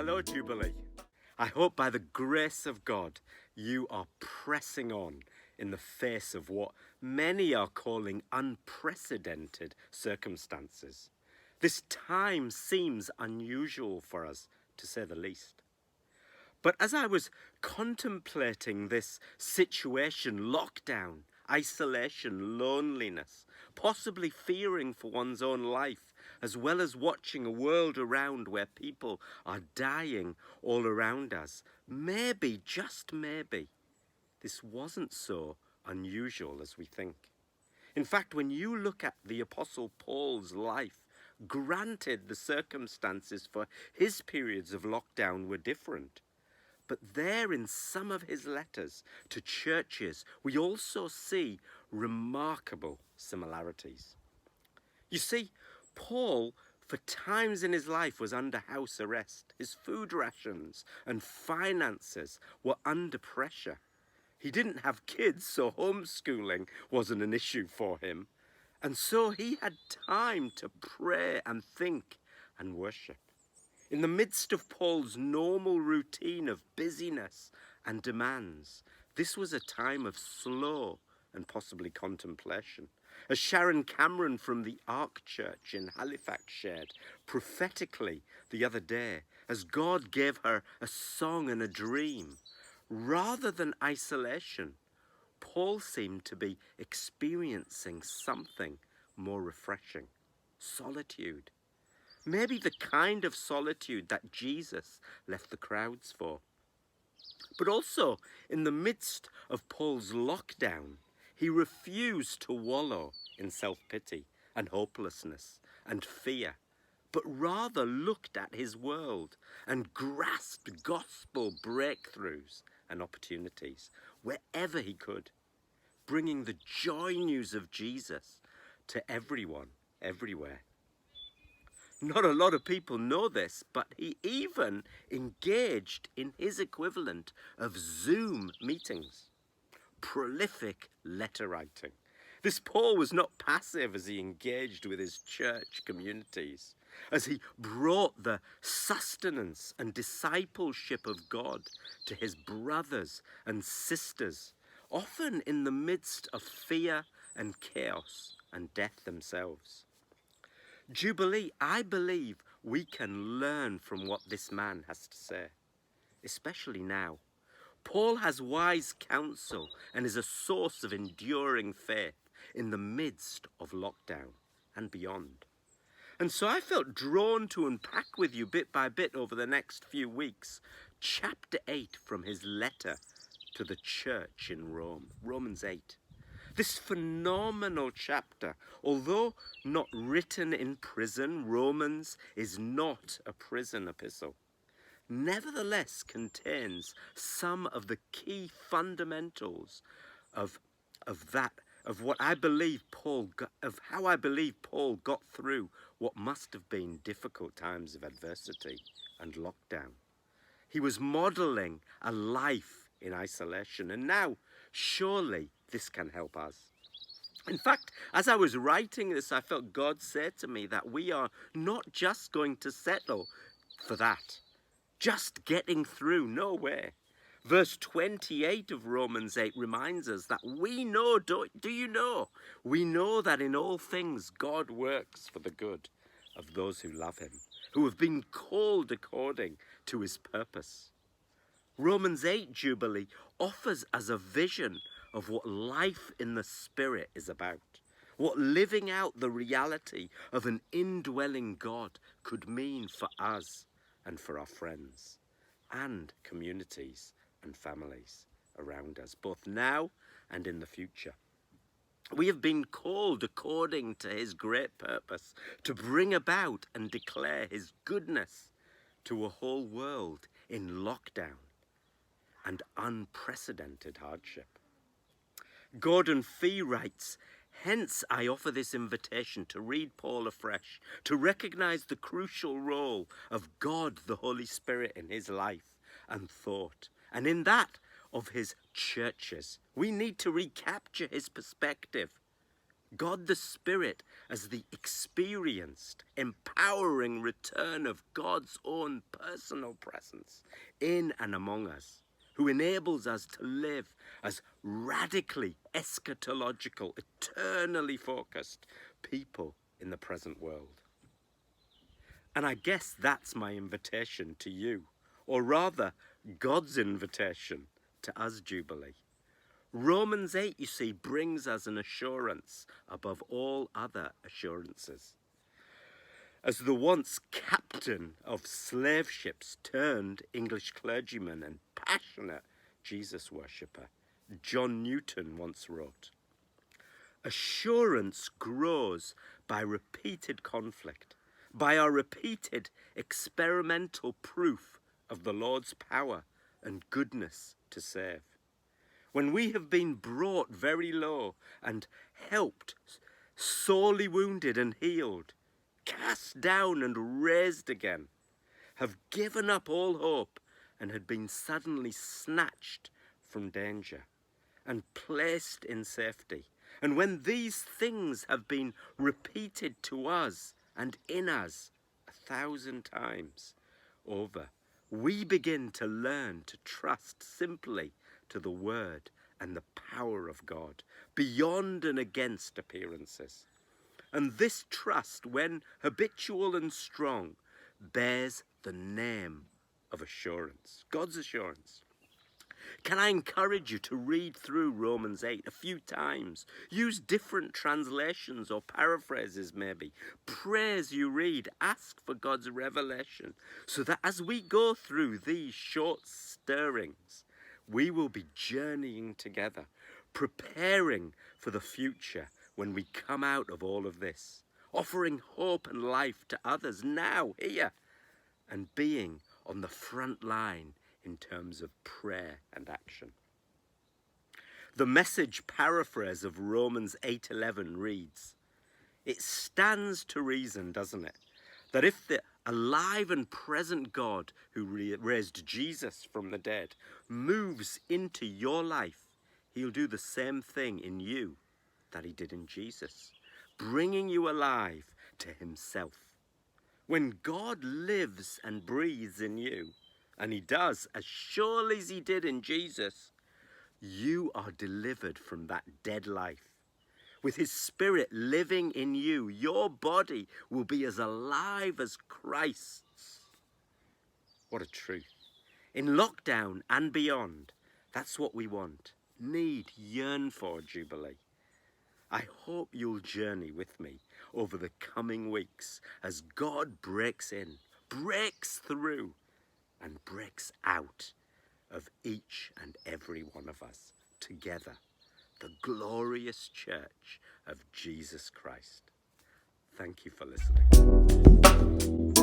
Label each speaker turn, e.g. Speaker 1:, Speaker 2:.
Speaker 1: Hello, Jubilee. I hope by the grace of God you are pressing on in the face of what many are calling unprecedented circumstances. This time seems unusual for us, to say the least. But as I was contemplating this situation, lockdown, isolation, loneliness, possibly fearing for one's own life, as well as watching a world around where people are dying all around us, maybe, just maybe, this wasn't so unusual as we think. In fact, when you look at the Apostle Paul's life, granted the circumstances for his periods of lockdown were different, but there in some of his letters to churches, we also see remarkable similarities. You see, Paul, for times in his life, was under house arrest. His food rations and finances were under pressure. He didn't have kids, so homeschooling wasn't an issue for him. And so he had time to pray and think and worship. In the midst of Paul's normal routine of busyness and demands, this was a time of slow and possibly contemplation. As Sharon Cameron from the Ark Church in Halifax shared prophetically the other day, as God gave her a song and a dream, rather than isolation, Paul seemed to be experiencing something more refreshing: solitude. Maybe the kind of solitude that Jesus left the crowds for. But also, in the midst of Paul's lockdown, he refused to wallow in self-pity and hopelessness and fear, but rather looked at his world and grasped gospel breakthroughs and opportunities wherever he could, bringing the joy news of Jesus to everyone, everywhere. Not a lot of people know this, but he even engaged in his equivalent of Zoom meetings. Prolific letter writing. This Paul was not passive as he engaged with his church communities, as he brought the sustenance and discipleship of God to his brothers and sisters, often in the midst of fear and chaos and death themselves. Jubilee, I believe we can learn from what this man has to say, especially now. Paul has wise counsel and is a source of enduring faith in the midst of lockdown and beyond. And so I felt drawn to unpack with you bit by bit over the next few weeks, chapter 8 from his letter to the church in Rome, Romans 8. This phenomenal chapter, although not written in prison, Romans is not a prison epistle, nevertheless contains some of the key fundamentals of what I believe Paul got, of how I believe Paul got through what must have been difficult times of adversity and lockdown. He was modeling a life in isolation, and now surely this can help us. In fact, as I was writing this, I felt God say to me that we are not just going to settle for that, just getting through. No way. Verse 28 of Romans 8 reminds us that we know, do you know? We know that in all things God works for the good of those who love him, who have been called according to his purpose. Romans 8 Jubilee offers us a vision of what life in the Spirit is about, what living out the reality of an indwelling God could mean for us and for our friends and communities and families around us, both now and in the future. We have been called according to his great purpose to bring about and declare his goodness to a whole world in lockdown and unprecedented hardship. Gordon Fee writes, hence I offer this invitation to read Paul afresh, to recognize the crucial role of God the Holy Spirit in his life and thought, and in that of his churches. We need to recapture his perspective. God the Spirit as the experienced, empowering return of God's own personal presence in and among us, who enables us to live as radically eschatological, eternally focused people in the present world. And I guess that's my invitation to you, or rather, God's invitation to us, Jubilee. Romans 8, you see, brings us an assurance above all other assurances. As the once captain of slave ships turned English clergyman and passionate Jesus worshipper, John Newton once wrote, "Assurance grows by repeated conflict, by our repeated experimental proof of the Lord's power and goodness to save. When we have been brought very low and helped, sorely wounded and healed, cast down and raised again, have given up all hope and had been suddenly snatched from danger and placed in safety. And when these things have been repeated to us and in us 1,000 times over, we begin to learn to trust simply to the word and the power of God, beyond and against appearances. And this trust, when habitual and strong, bears the name of assurance, God's assurance. Can I encourage you to read through Romans 8 a few times? Use different translations or paraphrases maybe. Pray as you read. Ask for God's revelation so that as we go through these short stirrings, we will be journeying together, preparing for the future when we come out of all of this, offering hope and life to others now, here, and being on the front line in terms of prayer and action. The Message paraphrase of Romans 8:11 reads, "It stands to reason, doesn't it, that if the alive and present God who raised Jesus from the dead moves into your life, he'll do the same thing in you that he did in Jesus, bringing you alive to himself. When God lives and breathes in you, and he does as surely as he did in Jesus, you are delivered from that dead life. With his Spirit living in you, your body will be as alive as Christ's." What a truth. In lockdown and beyond, that's what we want, need, yearn for, Jubilee. I hope you'll journey with me over the coming weeks as God breaks in, breaks through, and breaks out of each and every one of us together, the glorious church of Jesus Christ. Thank you for listening.